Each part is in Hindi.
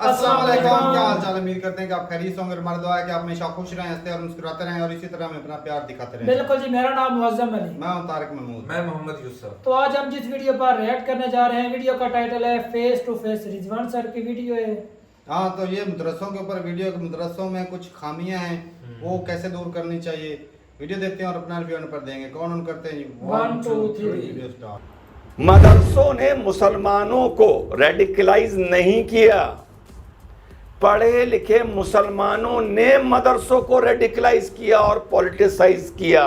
अस्सलाम वालेकुम, क्या हाल चाल। उम्मीद करते हैं कि आप खैरियत होंगे। हमारा दुआ है कि आप हमेशा खुश रहें, हंसते और मुस्कुराते रहें और इसी तरह हमें अपना प्यार दिखाते रहें। बिल्कुल जी, मेरा नाम मुअज्जम अली। मैं हूं तारिक महमूद। मैं मोहम्मद यूसुफ। तो आज हम जिस वीडियो पर रिएक्ट करने जा रहे हैं, वीडियो का टाइटल है face to face. Rizwan sir की वीडियो है। हाँ, तो ये मदरसों के ऊपर वीडियो के मदरसों में कुछ खामियां हैं, वो कैसे दूर करनी चाहिए। वीडियो देखते हैं और अपना रिव्यू पर देंगे। कौन ऑन करते हैं? 1 2 3 वीडियो स्टार्ट। मदरसों ने मुसलमानों को रेडिकलाइज नहीं किया, पढ़े लिखे मुसलमानों ने मदरसों को रेडिकलाइज किया और पॉलिटिसाइज किया।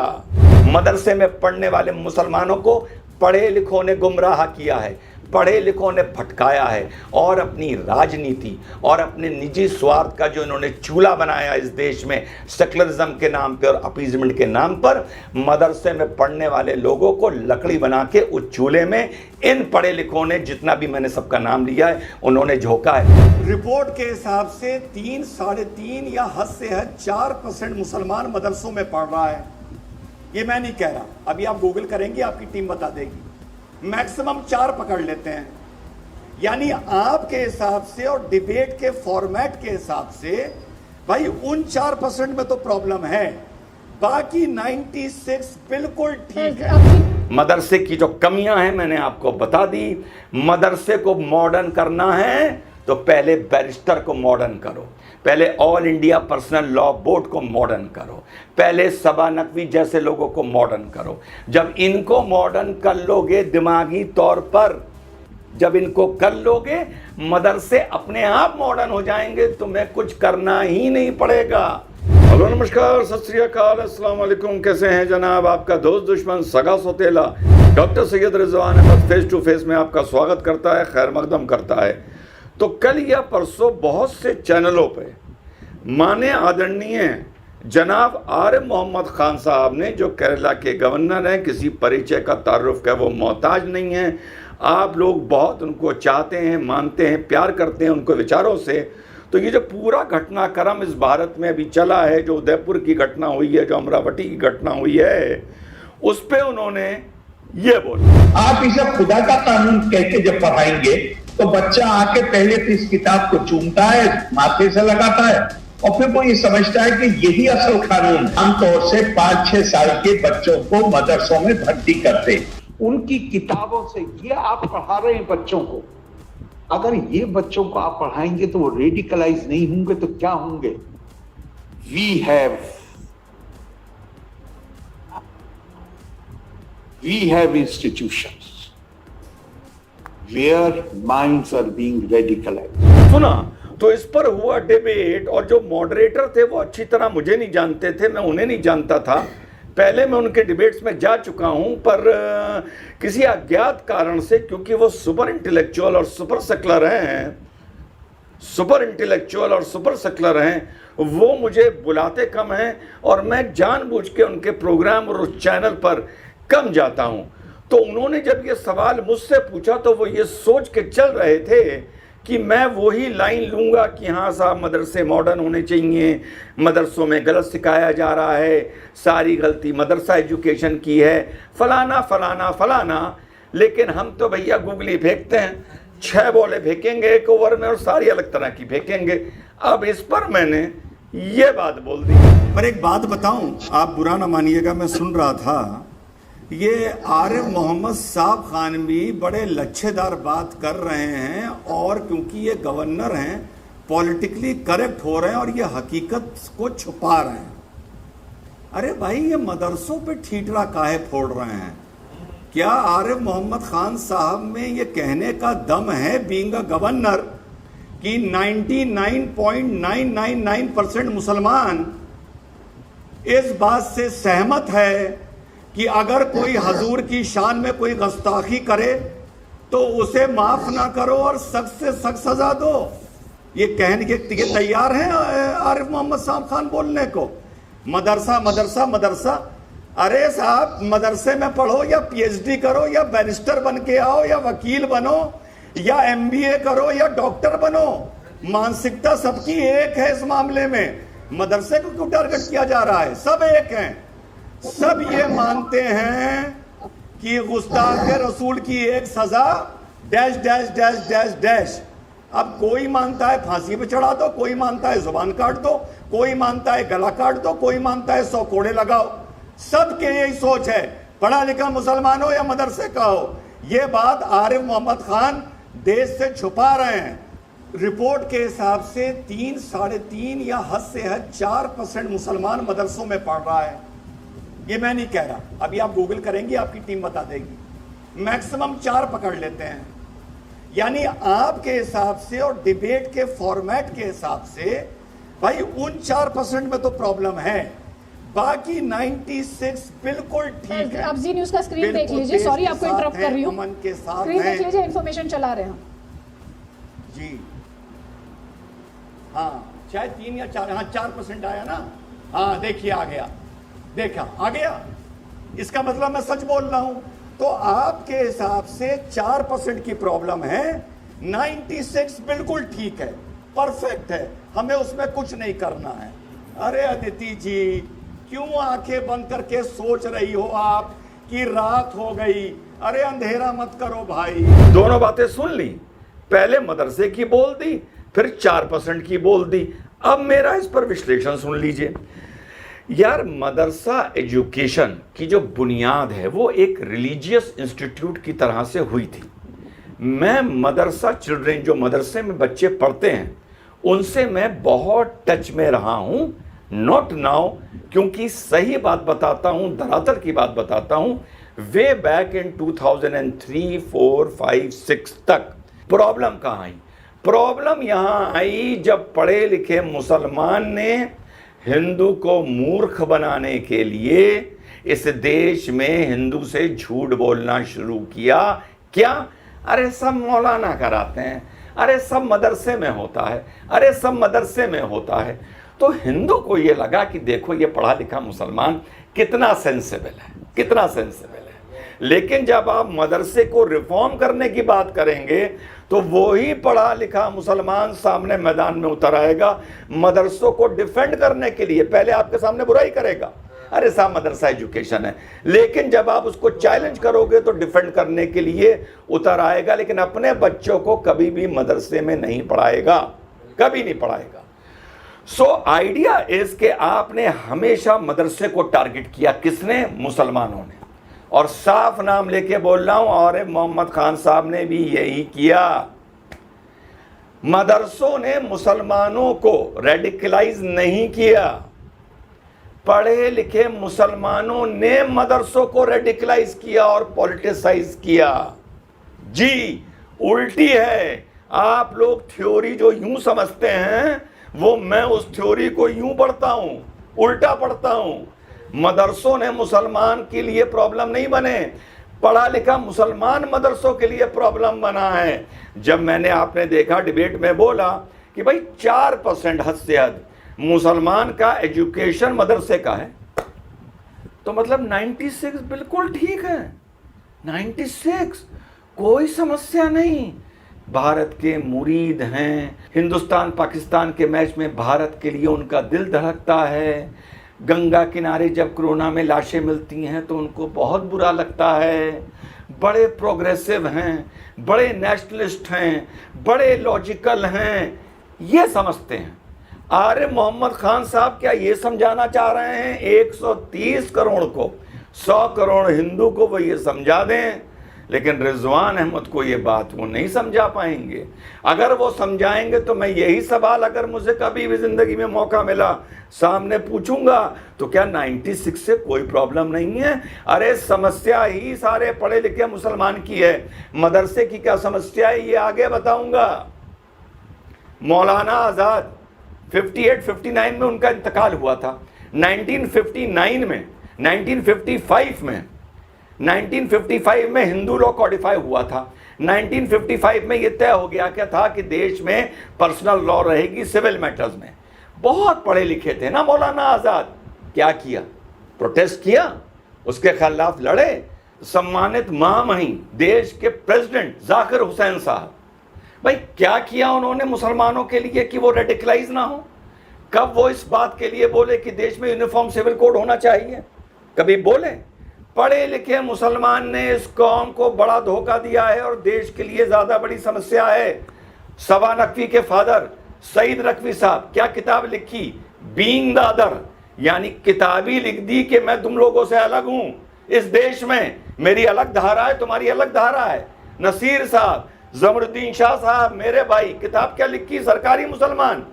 मदरसे में पढ़ने वाले मुसलमानों को पढ़े लिखों ने गुमराह किया है, पढ़े लिखों ने भटकाया है और अपनी राजनीति और अपने निजी स्वार्थ का जो इन्होंने चूल्हा बनाया इस देश में सेकुलरिज्म के नाम पे और अपीजमेंट के नाम पर, मदरसे में पढ़ने वाले लोगों को लकड़ी बना के उस चूल्हे में इन पढ़े लिखों ने, जितना भी मैंने सबका नाम लिया है, उन्होंने झोंका है। रिपोर्ट के हिसाब से 3, 3.5 या हद से हद 4% मुसलमान मदरसों में पढ़ रहा है। ये मैं नहीं कह रहा, अभी आप गूगल करेंगे आपकी टीम बता देगी। मैक्सिमम 4 पकड़ लेते हैं, यानी आपके हिसाब से और डिबेट के फॉर्मेट के हिसाब से भाई उन 4% में तो प्रॉब्लम है, बाकी 96 बिल्कुल ठीक है। मदरसे की जो कमियां हैं मैंने आपको बता दी। मदरसे को मॉडर्न करना है तो पहले बैरिस्टर को मॉडर्न करो, पहले all India personal law board को मॉडर्न करो, पहले सबा नकवी जैसे लोगों को मॉडर्न करो। जब इनको मॉडर्न कर लोगे दिमागी तौर पर, जब इनको कर लोगे, मदरसे अपने आप मॉडर्न हो जाएंगे, तुम्हें कुछ करना ही नहीं पड़ेगा। हेलो, नमस्कार, सत श्री अकाल, अस्सलाम वालेकुम। कैसे हैं जनाब? आपका दोस्त दुश्मन सगा सौतेला doctor Syed Rizwan Ahmed face to face में आपका स्वागत करता है, खैर मकदम करता है। तो कल या परसों बहुत से चैनलों पे माने आदरणीय जनाब आरिफ मोहम्मद खान साहब ने, जो केरला के गवर्नर हैं, किसी परिचय का तारुफ का वो मोहताज नहीं है, आप लोग बहुत उनको चाहते हैं, मानते हैं, प्यार करते हैं उनको विचारों से। तो ये जो पूरा घटनाक्रम इस भारत में अभी चला है, जो उदयपुर की घटना हुई है, जो अमरावती की घटना हुई है, उस पर उन्होंने ये बोला, आप इसे खुदा का कानून कह के जब पढ़ाएंगे तो बच्चा आके पहले तो इस किताब को चूमता है, माथे से लगाता है और फिर वो ये समझता है कि यही असल कानून। आमतौर से 5-6 साल के बच्चों को मदरसों में भर्ती करते, उनकी किताबों से ये आप पढ़ा रहे हैं बच्चों को। अगर ये बच्चों को आप पढ़ाएंगे तो वो रेडिकलाइज नहीं होंगे तो क्या होंगे? We have institutions where minds are being radicalized. सुना। तो इस पर हुआ डिबेट और जो मॉडरेटर थे वो अच्छी तरह मुझे नहीं जानते थे, मैं उन्हें नहीं जानता था। पहले मैं उनके डिबेट्स में जा चुका हूं, पर किसी अज्ञात कारण से, क्योंकि वो सुपर इंटेलेक्चुअल और सुपर सेकुलर हैं, वो मुझे बुलाते कम हैं और मैं जानबूझ के उनके प्रोग्राम और उस चैनल पर कम जाता हूं। तो उन्होंने जब ये सवाल मुझसे पूछा तो वो ये सोच के चल रहे थे कि मैं वही लाइन लूँगा कि हाँ साहब, मदरसे मॉडर्न होने चाहिए, मदरसों में गलत सिखाया जा रहा है, सारी गलती मदरसा एजुकेशन की है, फलाना फलाना फलाना। लेकिन हम तो भैया गूगली फेंकते हैं, 6 बॉलें फेंकेंगे एक ओवर में और सारी अलग तरह की फेंकेंगे। अब इस पर मैंने ये बात बोल दी। पर एक बात बताऊं, आप बुरा ना मानिएगा, मैं सुन रहा था, ये आरिफ मोहम्मद साहब खान भी बड़े लच्छेदार बात कर रहे हैं और क्योंकि ये गवर्नर हैं पॉलिटिकली करेक्ट हो रहे हैं और ये हकीकत को छुपा रहे हैं। अरे भाई, ये मदरसों पे ठीठरा काहे फोड़ रहे हैं? क्या आरिफ मोहम्मद खान साहब में ये कहने का दम है, बीइंग अ गवर्नर, कि 99.999% मुसलमान इस बात से सहमत है कि अगर कोई हजूर की शान में कोई गुस्ताखी करे तो उसे माफ ना करो और सख्त से सख्त सजा दो? ये कहने के तैयार हैं आरिफ मोहम्मद साहब खान बोलने को? मदरसा मदरसा मदरसा। अरे साहब, मदरसे में पढ़ो या पीएचडी करो या बैरिस्टर बन के आओ या वकील बनो या एमबीए करो या डॉक्टर बनो, मानसिकता सबकी एक है इस मामले में। मदरसे को क्यों टारगेट किया जा रहा है? सब एक हैं, सब ये मानते हैं कि गुस्ताख रसूल की एक सजा dash dash dash dash dash. अब कोई मानता है फांसी पे चढ़ा दो, कोई मानता है जुबान काट दो, कोई मानता है गला काट दो, कोई मानता है 100 कोड़े लगाओ। सबके यही सोच है, पढ़ा लिखा मुसलमान हो या मदरसे का हो। ये बात आरिफ मोहम्मद खान देश से छुपा रहे हैं। रिपोर्ट के हिसाब से 3, 3.5 या हद से हद 4% मुसलमान मदरसों में पढ़ रहा है। ये मैं नहीं कह रहा, अभी आप गूगल करेंगे आपकी टीम बता देगी। मैक्सिमम 4 पकड़ लेते हैं। यानी आपके हिसाब से और डिबेट के फॉर्मेट के हिसाब से भाई उन 4% में तो प्रॉब्लम है, बाकी 96 बिल्कुल ठीक है। आप जी न्यूज का स्क्रीन देख लीजिए, सॉरी आपको इंटरप्ट कर रही हूँ, अमन के साथ स्क्रीन देख लीजिए, इन्फॉर्मेशन चला रहे हैं जी। हाँ शायद 3 या 4, हाँ 4% आया ना। हाँ देखिए आ गया, देखा आ गया, इसका मतलब मैं सच बोल रहा हूं। तो आपके हिसाब से 4% की प्रॉब्लम है, 96 बिल्कुल ठीक है, परफेक्ट है, हमें उसमें कुछ नहीं करना है। अरे अदिति जी क्यों आंखें बंद करके सोच रही हो आप कि रात हो गई? अरे अंधेरा मत करो भाई। दोनों बातें सुन ली, पहले मदरसे की बोल दी, फिर 4% की बोल दी। अब मेरा इस पर विश्लेषण सुन लीजिए। यार मदरसा एजुकेशन की जो बुनियाद है वो एक रिलीजियस इंस्टीट्यूट की तरह से हुई थी। मैं मदरसा चिल्ड्रेन, जो मदरसे में बच्चे पढ़ते हैं, उनसे मैं बहुत टच में रहा हूं। नॉट नाउ, क्योंकि सही बात बताता हूं, धरातल की बात बताता हूं, वे बैक इन 2003, 4, 5, 6 तक प्रॉब्लम कहाँ आई? प्रॉब्लम यहां आई जब पढ़े लिखे मुसलमान ने हिंदू को मूर्ख बनाने के लिए इस देश में हिंदू से झूठ बोलना शुरू किया। क्या? अरे सब मौलाना कराते हैं, अरे सब मदरसे में होता है, अरे सब मदरसे में होता है। तो हिंदू को ये लगा कि देखो ये पढ़ा लिखा मुसलमान कितना सेंसिबल है, कितना सेंसिबल है। लेकिन जब आप मदरसे को रिफॉर्म करने की बात करेंगे तो वही पढ़ा लिखा मुसलमान सामने मैदान में उतर आएगा, मदरसों को डिफेंड करने के लिए। पहले आपके सामने बुराई करेगा, अरे साहब मदरसा एजुकेशन है, लेकिन जब आप उसको चैलेंज करोगे तो डिफेंड करने के लिए उतर आएगा। लेकिन अपने बच्चों को कभी भी मदरसे में नहीं पढ़ाएगा, कभी नहीं पढ़ाएगा। सो आइडिया इज कि आपने हमेशा मदरसे को टारगेट किया, किसने? मुसलमानों ने। और साफ नाम लेके बोल रहा हूं, और मोहम्मद खान साहब ने भी यही किया। मदरसों ने मुसलमानों को रेडिकलाइज नहीं किया, पढ़े लिखे मुसलमानों ने मदरसों को रेडिकलाइज किया और पॉलिटिसाइज किया। जी उल्टी है। आप लोग थ्योरी जो यूं समझते हैं वो मैं उस थ्योरी को यूं पढ़ता हूं, उल्टा पढ़ता हूं। मदरसों ने मुसलमान के लिए प्रॉब्लम नहीं बने, पढ़ा लिखा मुसलमान मदरसों के लिए प्रॉब्लम बना है। जब मैंने आपने देखा डिबेट में बोला कि भाई 4% हद से हद मुसलमान का एजुकेशन मदरसे का है, तो मतलब 96 बिल्कुल ठीक है। 96 कोई समस्या नहीं। भारत के मुरीद हैं, हिंदुस्तान पाकिस्तान के मैच में भारत के लिए उनका दिल धड़कता है। गंगा किनारे जब कोरोना में लाशें मिलती हैं तो उनको बहुत बुरा लगता है। बड़े प्रोग्रेसिव हैं, बड़े नेशनलिस्ट हैं, बड़े लॉजिकल हैं, ये समझते हैं। आरिफ मोहम्मद खान साहब क्या ये समझाना चाह रहे हैं 130 करोड़ को, 100 करोड़ हिंदू को वो ये समझा दें? लेकिन रिजवान अहमद को ये बात वो नहीं समझा पाएंगे। अगर वो समझाएंगे तो मैं यही सवाल, अगर मुझे कभी भी जिंदगी में मौका मिला, सामने पूछूंगा, तो क्या 96 से कोई प्रॉब्लम नहीं है? अरे समस्या ही सारे पढ़े लिखे मुसलमान की है, मदरसे की क्या समस्या है ये आगे बताऊंगा। मौलाना आज़ाद 58-59 में उनका इंतकाल हुआ था। 1959 में, 1955 में हिंदू लॉ कॉडिफाई हुआ था। 1955 में यह तय हो गया क्या था कि देश में पर्सनल लॉ रहेगी सिविल मैटर्स में। बहुत पढ़े लिखे थे ना मौलाना आज़ाद, क्या किया? प्रोटेस्ट किया, उसके खिलाफ लड़े। सम्मानित महामहिम देश के प्रेसिडेंट जाकिर हुसैन साहब, भाई क्या किया उन्होंने मुसलमानों के लिए कि वो रेडिकलाइज ना हो? कब वो इस बात के लिए बोले कि देश में यूनिफॉर्म सिविल कोड होना चाहिए? कभी बोले? पढ़े लिखे मुसलमान ने इस कौम को बड़ा धोखा दिया है और देश के लिए ज्यादा बड़ी समस्या है। सबा नकवी के फादर सईद नकवी साहब क्या किताब लिखी, बीइंग द अदर, यानी किताबी लिख दी कि मैं तुम लोगों से अलग हूं, इस देश में मेरी अलग धारा है, तुम्हारी अलग धारा है। नसीर साहब, जमरुद्दीन शाह साहब, मेरे भाई, किताब क्या लिखी, सरकारी मुसलमान।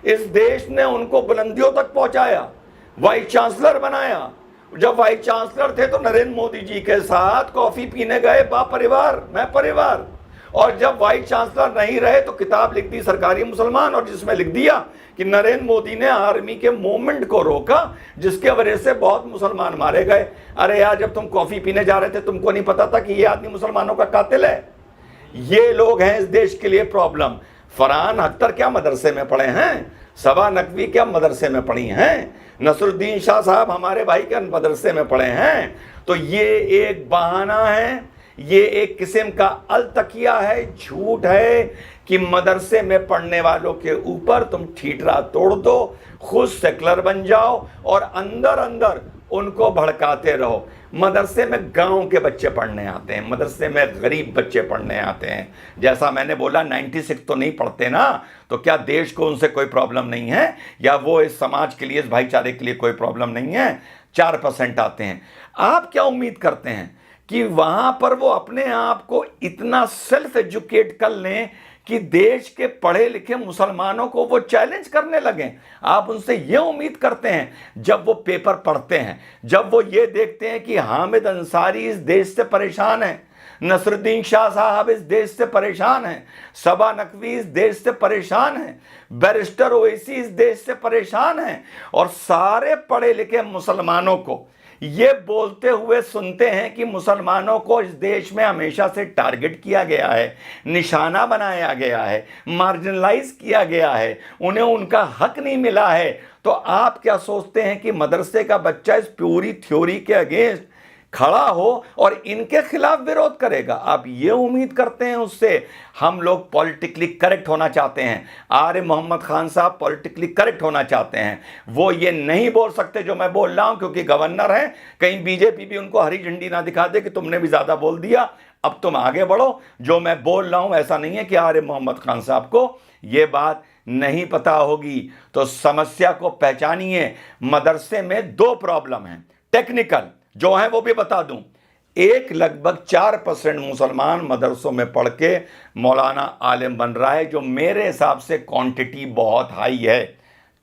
इस देश ने उनको बुलंदियों तक पहुंचाया, वाइस चांसलर बनाया। जब वाइस चांसलर थे तो नरेंद्र मोदी जी के साथ कॉफी पीने गए परिवार, मैं परिवार, और जब वाइस चांसलर नहीं रहे तो किताब लिख दी सरकारी मुसलमान, और जिसमें लिख दिया कि नरेंद्र मोदी ने आर्मी के मूवमेंट को रोका जिसके वजह से बहुत मुसलमान मारे गए। अरे यार, जब तुम कॉफी पीने जा रहे थे तुमको नहीं पता था कि ये आदमी मुसलमानों का कातिल है? ये लोग हैं इस देश के लिए प्रॉब्लम। फरहान अख्तर क्या मदरसे में पढ़े हैं? सबा नकवी क्या मदरसे में पढ़ी हैं? नसरुद्दीन शाह साहब हमारे भाई के मदरसे में पढ़े हैं? तो ये एक बहाना है, ये एक किस्म का अलतकिया है, झूठ है कि मदरसे में पढ़ने वालों के ऊपर तुम ठीठरा तोड़ दो, खुद सेकुलर बन जाओ और अंदर अंदर उनको भड़काते रहो। मदरसे में गांव के बच्चे पढ़ने आते हैं, मदरसे में गरीब बच्चे पढ़ने आते हैं। जैसा मैंने बोला 96 तो नहीं पढ़ते ना, तो क्या देश को उनसे कोई प्रॉब्लम नहीं है, या वो इस समाज के लिए, इस भाईचारे के लिए कोई प्रॉब्लम नहीं है? 4% आते हैं। आप क्या उम्मीद करते हैं कि वहां पर वो अपने आप को इतना सेल्फ एजुकेट कर लें कि देश के पढ़े लिखे मुसलमानों को वो चैलेंज करने लगें? आप उनसे ये उम्मीद करते हैं जब वो पेपर पढ़ते हैं, जब वो ये देखते हैं कि हामिद अंसारी इस देश से परेशान है, नसरुद्दीन शाह साहब इस देश से परेशान हैं, सबा नकवी इस देश से परेशान हैं, बैरिस्टर ओवैसी इस देश से परेशान हैं, और सारे पढ़े लिखे मुसलमानों को ये बोलते हुए सुनते हैं कि मुसलमानों को इस देश में हमेशा से टारगेट किया गया है, निशाना बनाया गया है, मार्जिनलाइज किया गया है, उन्हें उनका हक नहीं मिला है। तो आप क्या सोचते हैं कि मदरसे का बच्चा इस पूरी थ्योरी के अगेंस्ट खड़ा हो और इनके खिलाफ विरोध करेगा? आप ये उम्मीद करते हैं उससे? हम लोग पॉलिटिकली करेक्ट होना चाहते हैं, आर्य मोहम्मद खान साहब पॉलिटिकली करेक्ट होना चाहते हैं। वो ये नहीं बोल सकते जो मैं बोल रहा हूं क्योंकि गवर्नर हैं, कहीं बीजेपी भी उनको हरी झंडी ना दिखा दे कि तुमने भी ज्यादा बोल दिया, अब तुम आगे बढ़ो। जो मैं बोल रहा हूं ऐसा नहीं है कि आर्य मोहम्मद खान साहब को ये बात नहीं पता होगी। तो समस्या को पहचानिए। मदरसे में 2 प्रॉब्लम है, टेक्निकल जो है वो भी बता दूं। एक, लगभग 4% मुसलमान मदरसों में पढ़ के मौलाना आलिम बन रहा है, जो मेरे हिसाब से क्वांटिटी बहुत हाई है।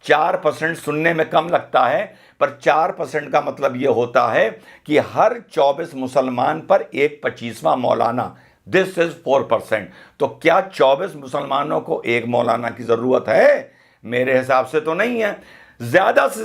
4% सुनने में कम लगता है, पर 4% का मतलब ये होता है कि हर 24 मुसलमान पर एक 25वां मौलाना, दिस इज 4%। तो क्या 24 मुसलमानों को एक मौलाना की जरूरत है? मेरे हिसाब से तो नहीं है। ज्यादा से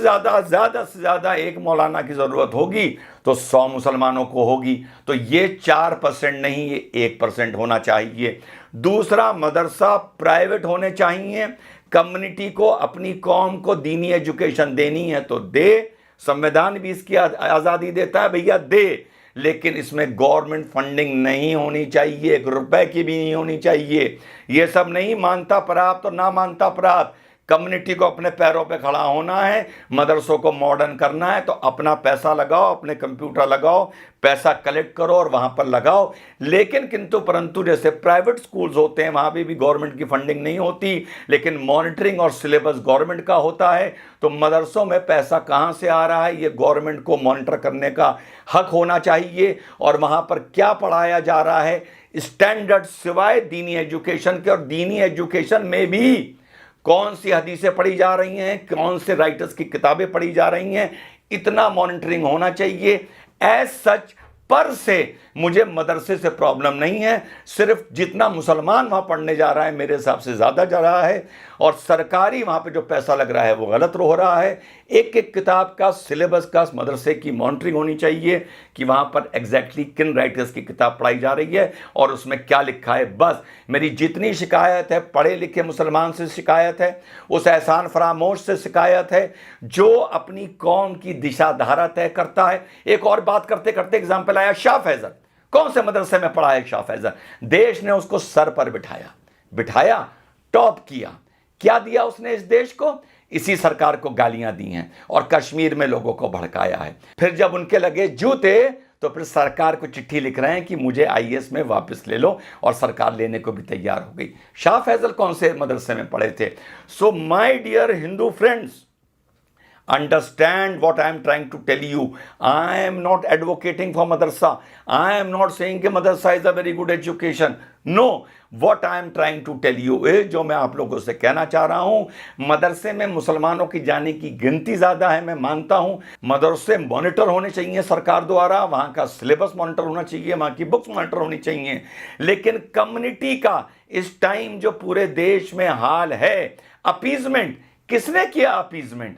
ज्यादा एक मौलाना की जरूरत होगी तो 100 मुसलमानों को होगी। तो ये 4% नहीं, ये 1% होना चाहिए। दूसरा, मदरसा प्राइवेट होने चाहिए। कम्युनिटी को, अपनी कौम को दीनी एजुकेशन देनी है तो दे, संविधान भी इसकी आज़ादी देता है, भैया दे, लेकिन इसमें गवर्नमेंट फंडिंग नहीं होनी चाहिए, 1 रुपए की भी नहीं होनी चाहिए। ये सब नहीं, मानता प्राप्त और ना मानता प्राप्त। कम्युनिटी को अपने पैरों पे खड़ा होना है, मदरसों को मॉडर्न करना है तो अपना पैसा लगाओ, अपने कंप्यूटर लगाओ, पैसा कलेक्ट करो और वहाँ पर लगाओ। लेकिन किंतु परंतु जैसे प्राइवेट स्कूल्स होते हैं वहाँ भी गवर्नमेंट की फंडिंग नहीं होती, लेकिन मॉनिटरिंग और सिलेबस गवर्नमेंट का होता है। तो मदरसों में पैसा कहाँ से आ रहा है ये गवर्नमेंट को मॉनिटर करने का हक होना चाहिए। और वहाँ पर क्या पढ़ाया जा रहा है, स्टैंडर्ड सिवाय दीनी एजुकेशन के, और दीनी एजुकेशन में भी कौन सी हदीसें पढ़ी जा रही हैं, कौन से राइटर्स की किताबें पढ़ी जा रही हैं, इतना मॉनिटरिंग होना चाहिए। एज सच पर से मुझे मदरसे से प्रॉब्लम नहीं है, सिर्फ जितना मुसलमान वहाँ पढ़ने जा रहा है मेरे हिसाब से ज़्यादा जा रहा है, और सरकारी वहाँ पे जो पैसा लग रहा है वो गलत हो रहा है। एक एक किताब का, सिलेबस का मदरसे की मॉनिटरिंग होनी चाहिए कि वहाँ पर एग्जैक्टली किन राइटर्स की किताब पढ़ाई जा रही है और उसमें क्या लिखा है। बस मेरी जितनी शिकायत है, पढ़े लिखे मुसलमान से शिकायत है, उस एहसान फरामोश से शिकायत है जो अपनी कौम की दिशा धारा तय करता है। एक और बात करते करते एग्जाम्पल आया, शाह फैजल कौन से मदरसे में पढ़ा है? शाह फैजल, देश ने उसको सर पर बिठाया, टॉप किया, क्या दिया उसने इस देश को? इसी सरकार को गालियां दी हैं और कश्मीर में लोगों को भड़काया है। फिर जब उनके लगे जूते तो फिर सरकार को चिट्ठी लिख रहे हैं कि मुझे आईएएस में वापस ले लो, और सरकार लेने को भी तैयार हो गई। शाह फैजल कौन से मदरसे में पढ़े थे? So my dear Hindu friends, understand what I am trying to tell you. I am not advocating for madrasa. I am not saying कि madrasa is a very good education. No, what I am trying to tell you is, जो मैं आप लोगों से कहना चाह रहा हूं, मदरसे में मुसलमानों की जाने की गिनती ज़्यादा है, मैं मानता हूं। मदरसे मॉनिटर होने चाहिए सरकार द्वारा, वहाँ का सिलेबस मॉनिटर होना चाहिए, वहाँ की बुक्स मॉनिटर होनी चाहिए, लेकिन कम्युनिटी का इस टाइम जो पूरे देश में हाल है, अपीजमेंट किसने किया? अपीजमेंट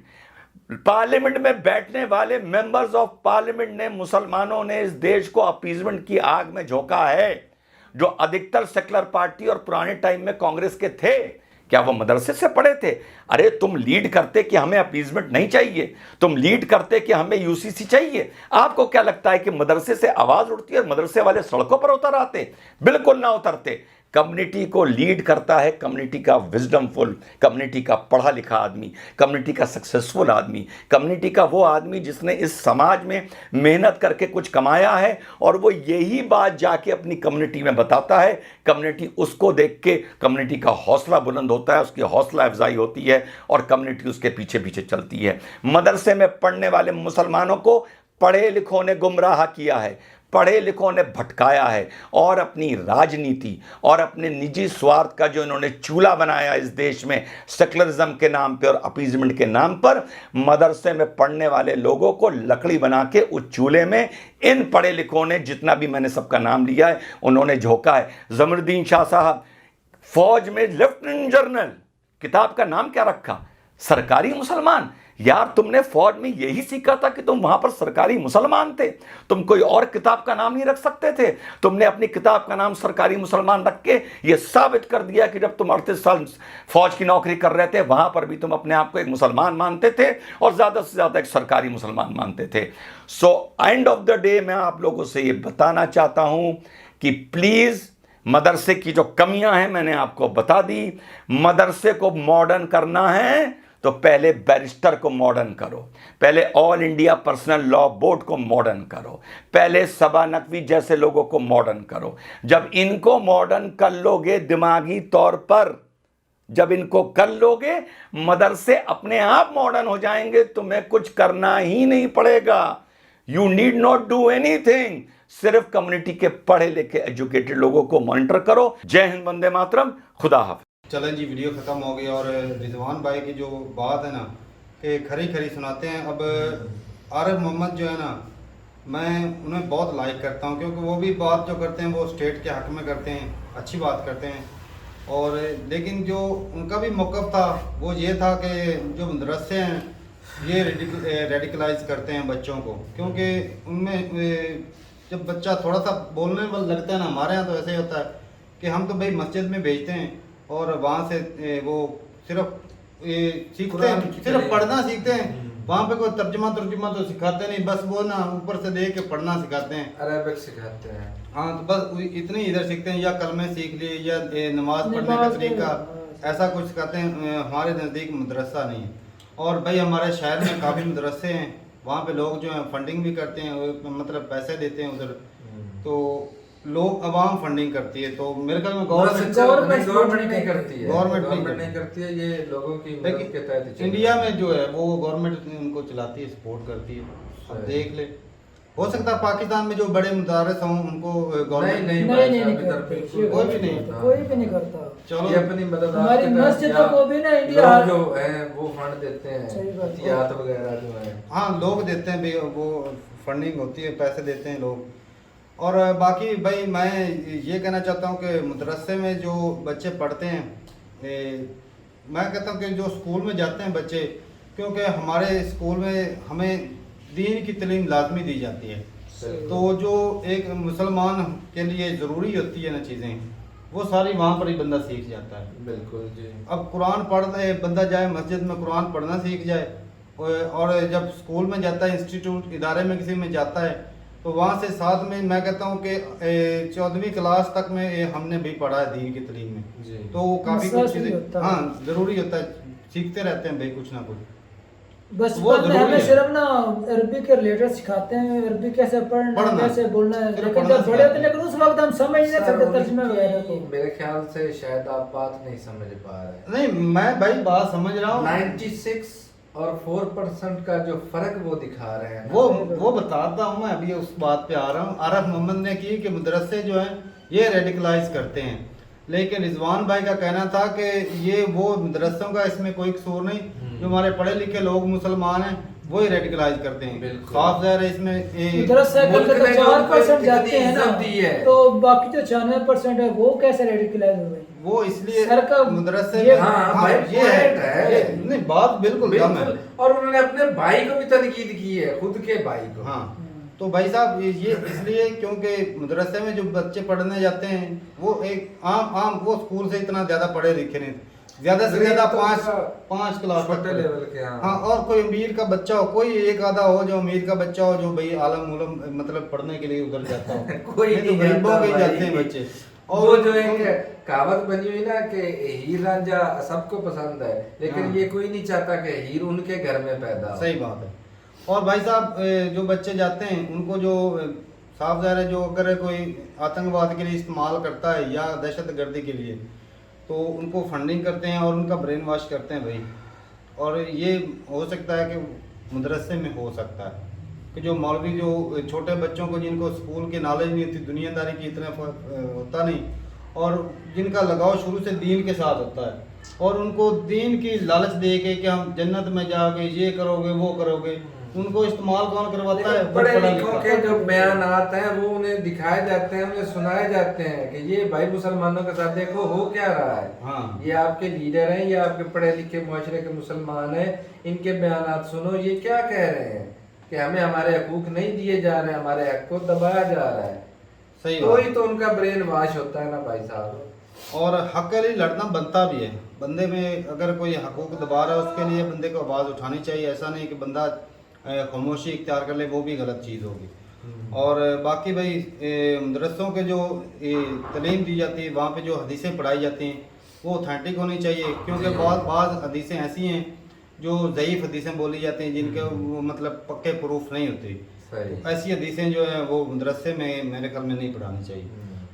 पार्लियामेंट में बैठने वाले मेंबर्स ऑफ पार्लियामेंट ने, मुसलमानों ने इस देश को अपीजमेंट की आग में झोंका है। जो अधिकतर सेकुलर पार्टी और पुराने टाइम में कांग्रेस के थे, क्या वो मदरसे से पढ़े थे? अरे तुम लीड करते कि हमें अपीजमेंट नहीं चाहिए, तुम लीड करते कि हमें यूसीसी चाहिए। आपको क्या लगता है कि मदरसे से आवाज उठती है और मदरसे वाले सड़कों पर उतर आते? बिल्कुल ना उतरते। कम्युनिटी को लीड करता है कम्युनिटी का विजडमफुल, कम्युनिटी का पढ़ा लिखा आदमी, कम्युनिटी का सक्सेसफुल आदमी, कम्युनिटी का वो आदमी जिसने इस समाज में मेहनत करके कुछ कमाया है, और वो यही बात जाके अपनी कम्युनिटी में बताता है। कम्युनिटी उसको देख के कम्युनिटी का हौसला बुलंद होता है, उसकी हौसला अफजाई होती है, और कम्युनिटी उसके पीछे पीछे चलती है। मदरसे में पढ़ने वाले मुसलमानों को पढ़े लिखों ने गुमराह किया है, पढ़े लिखों ने भटकाया है, और अपनी राजनीति और अपने निजी स्वार्थ का जो इन्होंने चूल्हा बनाया इस देश में, सेकुलरिज्म के नाम पे और अपीजमेंट के नाम पर, मदरसे में पढ़ने वाले लोगों को लकड़ी बना के उस चूल्हे में इन पढ़े लिखों ने, जितना भी मैंने सबका नाम लिया है, उन्होंने झोंका है। ज़मरुद्दीन शाह साहब फौज में लेफ्टिनेंट जनरल, किताब का नाम क्या रखा? सरकारी मुसलमान। यार तुमने फौज में यही सीखा था कि तुम वहां पर सरकारी मुसलमान थे, तुम कोई और किताब का नाम नहीं रख सकते थे। तुमने अपनी किताब का नाम सरकारी मुसलमान रख के ये साबित कर दिया कि जब तुम 38 साल फौज की नौकरी कर रहे थे, वहां पर भी तुम अपने आप को एक मुसलमान मानते थे, और ज्यादा से ज्यादा एक सरकारी मुसलमान मानते थे। So end of the day मैं आप लोगों से ये बताना चाहता हूं कि प्लीज, मदरसे की जो कमियां हैं मैंने आपको बता दी। मदरसे को मॉडर्न करना है तो पहले बैरिस्टर को मॉडर्न करो, पहले all India personal law board को मॉडर्न करो, पहले सबा नकवी जैसे लोगों को मॉडर्न करो। जब इनको मॉडर्न कर लोगे दिमागी तौर पर, जब इनको कर लोगे, मदरसे अपने आप मॉडर्न हो जाएंगे, तुम्हें कुछ करना ही नहीं पड़ेगा। You need not do anything, सिर्फ कम्युनिटी के पढ़े लिखे एजुकेटेड लोगों को मॉनिटर करो। जय हिंद, वंदे मातरम, खुदा हाफिज। चलें जी, वीडियो ख़त्म हो गई। और रिजवान भाई की जो बात है ना कि खरी खरी सुनाते हैं। अब आरिफ मोहम्मद जो है ना, मैं उन्हें बहुत लाइक करता हूं, क्योंकि वो भी बात जो करते हैं वो स्टेट के हक में करते हैं, अच्छी बात करते हैं। और लेकिन जो उनका भी मौक़िफ़ था वो ये था कि जो मदरसे हैं ये रेडिकलाइज करते हैं बच्चों को, क्योंकि उनमें जब बच्चा थोड़ा सा बोलने वाला लगता है ना, हमारे यहाँ तो ऐसे ही होता है कि हम तो भाई मस्जिद में भेजते हैं और वहाँ से वो सिर्फ सीखते हैं, सिर्फ पढ़ना सीखते हैं। वहाँ पे कोई तर्जुमा तो सिखाते नहीं, बस वो ना ऊपर से देख के पढ़ना सिखाते हैं, अरबिक सिखाते हैं। हाँ, तो बस इतनी इधर सीखते हैं, या कलमे सीख लिए या नमाज पढ़ने का तरीका, ऐसा कुछ सिखाते हैं। हमारे नज़दीक मदरसा नहीं है। और भाई हमारे शहर में काफ़ी मदरसे हैं, वहाँ पे लोग जो हैं फंडिंग भी करते हैं, मतलब पैसे देते हैं उधर, तो लोग अवाम फंडिंग करती है। तो मेरे ख्याल में गवर्नमेंट नहीं करती है, गवर्नमेंट नहीं करती है, ये लोगों की मदद के तहत। इंडिया में जो है वो गवर्नमेंट उनको चलाती है, सपोर्ट करती है। अब देख ले, हो सकता है पाकिस्तान में जो बड़े मुदारिस हों उनको गवर्नमेंट नहीं कोई भी नहीं करता। चलो, ये अपनी मदद हमारी मस्जिदों को भी ना इंडिया जो है वो फंड देते हैं, एहतियात वगैरह जो है, हाँ लोग देते हैं, वो फंडिंग होती है, पैसे देते हैं लोग। और बाकी भाई मैं ये कहना चाहता हूँ कि मदरसे में जो बच्चे पढ़ते हैं, मैं कहता हूँ कि जो स्कूल में जाते हैं बच्चे, क्योंकि हमारे स्कूल में हमें दीन की तालीम लाजमी दी जाती है, तो जो एक मुसलमान के लिए ज़रूरी होती है ना चीज़ें, वो सारी वहाँ पर ही बंदा सीख जाता है। बिल्कुल जी। अब कुरान पढ़ने बंदा जाए मस्जिद में, कुरान पढ़ना सीख जाए, और जब स्कूल में जाता है, इंस्टीट्यूट इदारे में किसी में जाता है, तो वहाँ से साथ में मैं कहता हूँ कि 14वीं क्लास तक में हमने भी पढ़ा है दीन की तालीम में जी। तो काफ़ी कुछ चीज़ें हाँ ज़रूरी होता है, सीखते रहते हैं भाई कुछ ना कुछ। वो बचपन में जरूरी हमें है। सिर्फ ना अरबी के रिलेटेड सिखाते हैं, अरबी कैसे पढ़ना पढ़ना। कैसे बोलना है, सिर्फ लेकिन पढ़ना जब बड़े होते सिखाते हैं लेकिन उस वक्त हम समझ नहीं सर, सकते तर्जुमे वगैरह को। उनकी मेरे ख्याल से शायद आप बात नहीं समझ पा रहे। नहीं, मैं भाई बात समझ रहा हूँ। 96 और 4% का जो फर्क वो दिखा रहे हैं ना, वो बताता हूँ, मैं अभी उस बात पे आ रहा हूँ। आरिफ मोहम्मद ने की कि मदरसे जो हैं ये रेडिकलाइज करते हैं, लेकिन रिजवान भाई का कहना था कि ये वो मदरसों का इसमें कोई कसूर नहीं, जो हमारे पढ़े लिखे लोग मुसलमान हैं वही रेडिकलाइज करते हैं। बिल्कुल। साफ ज़ाहिर है इसमें मदरसा के मुल्क अंदर ने तो जो 4% इतनी जाते हैं ना, इज्जत दी है। तो बाकी जो 96% है वो कैसे रेडिकलाइज हो गई? वो इसलिए सर का मदरसे ये- में हाँ, भाई, ये point है। ये नहीं, बात बिल्कुल दम है। बिल्कुल। और उन्होंने अपने भाई को भी तनकीद की है, खुद के भाई को। हाँ, तो भाई साहब ये इसलिए क्योंकि मदरसे में जो बच्चे पढ़ने जाते हैं वो एक आम वो स्कूल से इतना ज्यादा पढ़े लिखे नहीं, ज्यादा से ज्यादा तो पाँच क्लास तक छोटे पढ़े। लेवल के, हाँ। हाँ, और कोई अमीर का बच्चा हो, कोई एक आधा हो जो अमीर का बच्चा हो जो भाई आलम उलम मतलब पढ़ने के लिए उधर जाता हो। कोई नहीं तो नहीं गरीबों जाता के ही भाई। जाते हैं बच्चे। वो जो एक कहावत बनी हुई ना कि हीर रांझा सबको पसंद है, लेकिन हाँ। ये कोई नहीं चाहता कि हीर उनके घर में पैदा हो। सही बात है। और भाई साहब जो बच्चे जाते हैं उनको जो साफ ज़ाहिर है जो अगर कोई आतंकवाद के लिए इस्तेमाल करता है या दहशत गर्दी के लिए, तो उनको फंडिंग करते हैं और उनका ब्रेन वॉश करते हैं भाई। और ये हो सकता है कि मदरसे में हो सकता है कि जो मौलवी जो छोटे बच्चों को जिनको स्कूल की नॉलेज नहीं होती, दुनियादारी की इतना होता नहीं, और जिनका लगाव शुरू से दीन के साथ होता है, और उनको दीन की लालच दे के कि हम जन्नत में जाके ये करोगे वो करोगे, उनको इस्तेमाल कौन करवाता है? लेकिन पढ़े पढ़ा लिखों लिखा। के जो बयानात हैं वो उन्हें दिखाए जाते हैं, उन्हें सुनाए जाते हैं कि ये भाई मुसलमानों के साथ देखो हो क्या रहा है। हाँ। ये आपके लीडर हैं, ये आपके पढ़े लिखे मुआशरे के मुसलमान हैं, इनके बयानात सुनो, ये क्या कह रहे हैं कि हमें हमारे हकूक नहीं दिए जा रहे हैं, हमारे हक को दबाया जा रहा है। सही तो बात। ही तो उनका ब्रेन वॉश होता है ना भाई साहब। और हक के लिए लड़ना बनता भी है। बंदे में अगर कोई हकूक दबा रहा है उसके लिए बंदे को आवाज़ उठानी चाहिए। ऐसा नहीं कि बंदा खामोशी इख्तियार कर ले, वो भी गलत चीज़ होगी। और बाकी भाई मदरसों के जो तालीम दी जाती है, वहाँ पे जो हदीसें पढ़ाई जाती हैं वो ऑथेंटिक होनी चाहिए, क्योंकि बाज़ हदीसें ऐसी हैं जो ज़ईफ़ हदीसें बोली जाती हैं जिनके वो मतलब पक्के प्रूफ नहीं होते। सही। ऐसी हदीसें जो हैं वो मदरसे में मेरे ख्याल में नहीं पढ़ानी चाहिए।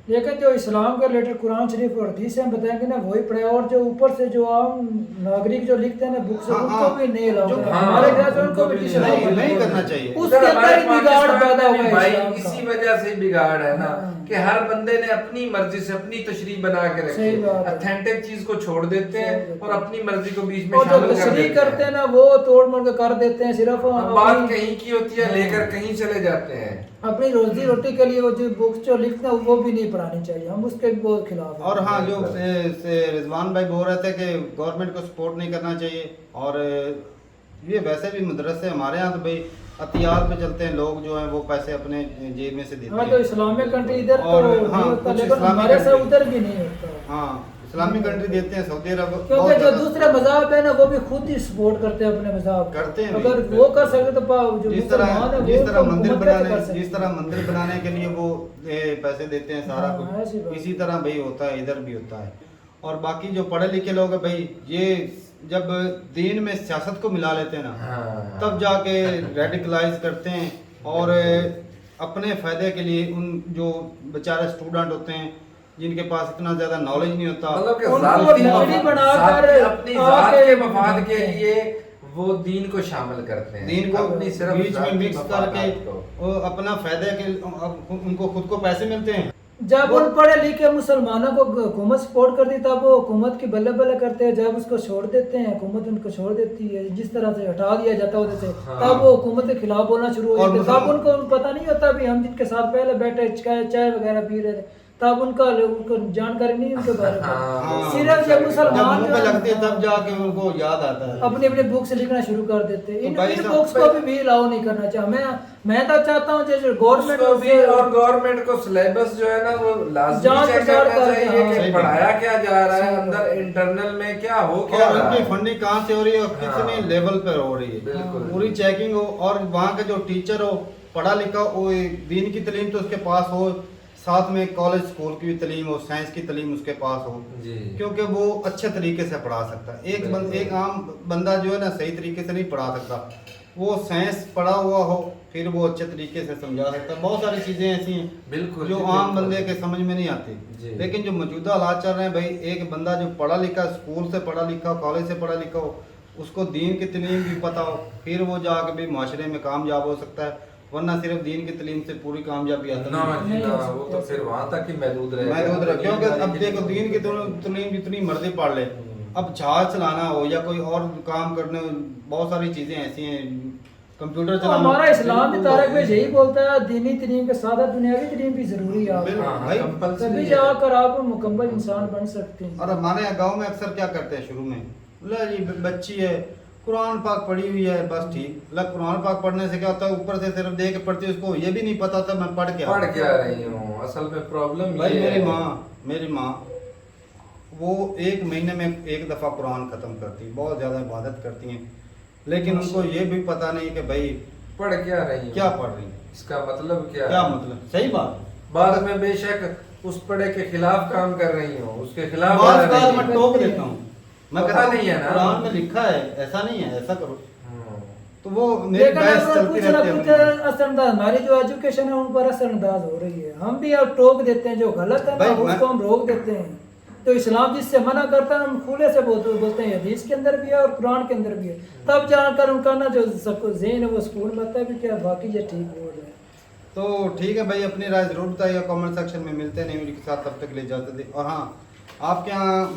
लेकिन जो इस्लाम के रिलेटेड कुरान शरीफ और हदीस हम बताएंगे ना वही पढ़े, और जो ऊपर से जो आम नागरिक जो लिखते हैं ना बुक से, हाँ, उनको हाँ। भी नहीं अलाउ जो- करना। हाँ, हमारे ख्याल से उनको भी उनको भी डिसअलाउ नहीं- नहीं करना करना चाहिए। उसके सर, अंदर हमारे ही बिगाड़ पाकिस्तान पैदा में हुआ भी है भाई इस्लाम इसी का। वजह से बिगाड़ है ना हाँ। कि हर बंदे ने अपनी मर्जी से अपनी तशरीह बना के रखी सही है, बात है। ऑथेंटिक चीज को छोड़ देते हैं सही बात और है। अपनी मर्जी को बीच में और जो शामिल कर तशरीह देते करते हैं ना वो तोड़ मोड़ के कर देते हैं, सिर्फ अब बात अपनी- कहीं की होती है लेकर कहीं चले जाते हैं। अपनी रोजी रोटी के लिए वो जो बुक्स जो लिखते हैं वो भी नहीं पढ़ानी चाहिए, हम उसके भी बहुत खिलाफ हैं। और हाँ, जो रिजवान भाई बोल रहे थे कि गवर्नमेंट को सपोर्ट नहीं करना चाहिए, और ये वैसे भी मदरसे हमारे यहाँ तो भाई अतियार पे चलते हैं लोग, जो हैं वो पैसे अपने जेब में से देते हाँ, तो हैं। इस्लामिक कंट्री इधर तो और नहीं हाँ, होता, कुछ लेकिन इस्लामिक हमारे साथ कंट्री- उधर भी नहीं होता। हाँ, इस्लामिक कंट्री देते हैं, सऊदी अरब क्योंकि बहुत जो ज़्यादा दूसरे मज़हब है ना वो भी खुद ही सपोर्ट करते हैं अपने मज़हब, करते हैं भी। अगर वो कर सकते तो जो जिस मुसलमान है तरह वो जिस तरह तो मंदिर हुकूमत कैसे बनाने कर सकते जिस तरह मंदिर बनाने के लिए वो पैसे देते हैं सारा हाँ, ऐसी बात। कुछ, इसी तरह भाई होता है, इधर भी होता है। और बाकी जो पढ़े लिखे लोग हैं भाई, ये जब दीन में सियासत को मिला लेते हैं ना, हाँ। तब जाके रेडिकलाइज करते हैं, और अपने फायदे के लिए उन जो बेचारे स्टूडेंट होते हैं जिनके पास इतना ज्यादा नॉलेज नहीं होता, मतलब कि उनको जाती नौकरी बनाकर अपनी जात आके के मफाद के लिए वो दीन को शामिल करते हैं, दीन को अपनी सिर्फ बीच जाती में मिक्स मफादात करके को। वो अपना फायदे के उनको खुद को पैसे मिलते हैं। जब उन पढ़े लिखे मुसलमानों को हुकूमत सपोर्ट करती तब वो हुकूमत की बल्ले बल्ले करते हैं, जब उसको छोड़ देते हैं हुकूमत उनको छोड़ देती है, जिस तरह से हटा दिया जाता है उधर से, हाँ। तब वो हुकूमत के खिलाफ बोलना शुरू हो और जाते हैं। तब मुसलमान- उनको पता नहीं होता भी हम जिनके साथ पहले बैठे चाय वगैरह पी रहे थे, तब उनको जानकारी नहीं उनके बारे हाँ, में। सिर्फ जब जब मुसलमान मुंह पे लगती है तब जाके उनको याद आता है। अपनी अपनी बुक्स लिखना शुरू कर देते हैं। तो इन भाई इन साहब, बुक्स को भी अलाउ नहीं करना चाहिए। मैं तो चाहता हूँ जैसे गवर्नमेंट उसको भी, और गवर्नमेंट को सिलेबस जो है ना वो लाजमी जांच चेक पड़ताल करना करके, चाहिए हाँ। कि सही पढ़ाया क्या जा रहा है, सही अंदर बात। इंटरनल में क्या हो क्या और रहा उनकी है। फंडिंग कहाँ से हो रही है और हाँ। कितने लेवल पर हो रही है, बिल्कुल। पूरी चेकिंग हो, और वहाँ का जो टीचर हो पढ़ा लिखा हो, दीन की तालीम तो उसके पास हो, साथ में कॉलेज स्कूल की भी तालीम हो, साइंस की तालीम उसके पास हो, जी क्योंकि वो अच्छे तरीके से पढ़ा सकता है। एक आम बंदा जो है ना सही तरीके से नहीं पढ़ा सकता, वो साइंस पढ़ा हुआ हो फिर वो अच्छे तरीके से समझा सकता है। बहुत सारी चीज़ें ऐसी हैं बिल्कुल जो जी, आम बिल्कुल। बंदे के समझ में नहीं जी। आती। लेकिन जो मौजूदा हालात चल रहे हैं भाई, एक बंदा जो पढ़ा लिखा, स्कूल से पढ़ा लिखा हो, कॉलेज से पढ़ा लिखा हो, उसको दीन की तलीम भी पता हो, फिर वो जाके भी माशरे में कामयाब हो सकता है, वरना सिर्फ दीन की तलीम से पूरी कामयाबी हासिल ना नहीं जी नहीं ना, हो वो सकता। तो फिर वहां तक ही महदूद रहेगा। महदूद रहे, क्योंकि अब दुनियादारी देखो के दीन की तलीम जितनी मर्जी पढ़ ले, अब जहाज चलाना हो या कोई और काम करने हो, बहुत सारी चीजें ऐसी हैं, कंप्यूटर तो चलाना। हमारा इस्लाम भी तारक में यही बोलता है, दीनी तरीम के साथ दुनियावी तरीम भी जरूरी है बिल्कुल। आपको, हाँ, भाई, compulsory तभी है। जाकर आप मुकम्मल इंसान बन सकते हैं। और हमारे गांव में अक्सर क्या करते हैं शुरू में, ला जी बच्ची है कुरान पाक पढ़ी हुई है बस ठीक, ला कुरान पाक पढ़ने से क्या होता है, ऊपर से सिर्फ देख के पढ़ती है, उसको ये भी नहीं पता था मैं पढ़ क्या रही हूँ। असल में प्रॉब्लम भाई ये मेरी माँ वो एक महीने में एक दफ़ा कुरान ख़त्म करती, बहुत ज़्यादा इबादत करती हैं, लेकिन उनको ये भी पता नहीं कि भाई पढ़ क्या रही हूँ, क्या पढ़ रही है, इसका मतलब क्या क्या है? मतलब। सही बात, बाद में बेशक उस पढ़े के खिलाफ काम कर रही हूँ, उसके खिलाफ बात आ बात रही मैं हूँ। टोक देता हूँ, मैं पता कहता हूँ नहीं है ना। कुरान में लिखा है ऐसा नहीं है, ऐसा करो, हम्म। तो वो मेरी लेकिन बहस अगर चलती कुछ ना रहती कुछ है। असरअंदाज, हमारी जो एजुकेशन है उन पर असरअंदाज हो रही है, हम भी अब टोक देते हैं, जो गलत है ना भाई, मैं- उसको हम रोक देते हैं। तो इस्लाम जिससे मना करता है हम खुले से बोलते हैं, हदीस के अंदर भी है और कुरान के अंदर भी है, तब जाकर उनका ना जो ज़हन है वो स्कूल में आता है कि क्या वाकई ये ठीक हो रहा है। तो ठीक है भाई, अपनी राय जरूर बताइए कमेंट सेक्शन में, मिलते नहीं उनके साथ, तब तक ले जाते थे। और हाँ, आपके यहाँ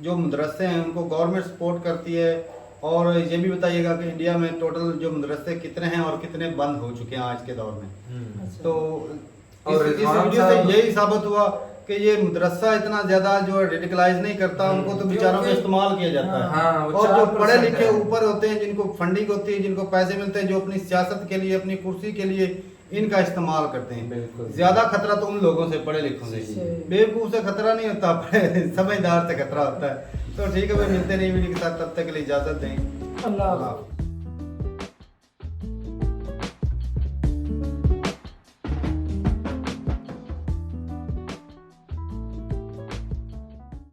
जो मदरसे हैं उनको गवर्नमेंट सपोर्ट करती है, और ये भी बताइएगा कि इंडिया में टोटल जो मदरसे कितने हैं और कितने बंद हो चुके हैं आज के दौर में। अच्छा। तो और इस रिजवान वीडियो से साहब- यही साबित हुआ कि ये मदरसा इतना ज्यादा जो रेडिकलाइज नहीं करता, उनको तो बेचारों में क्योंकि- इस्तेमाल किया जाता है। हाँ, वो और जो 4% पढ़े लिखे है। ऊपर होते हैं, जिनको फंडिंग होती है, जिनको पैसे मिलते हैं, जो अपनी सियासत के लिए, अपनी कुर्सी के लिए इनका इस्तेमाल करते हैं। बिल्कुल। ज्यादा खतरा तो उन लोगों से, पढ़े लिखों से। सही। बेवकूफ से खतरा नहीं होता, समझदार से खतरा होता है। तो ठीक है भाई, मिलते नहीं वीडियो के साथ, तब तक के लिए इजाजत दें। अल्लाह अल्लाह हाफ़िज़। हाफ़िज़।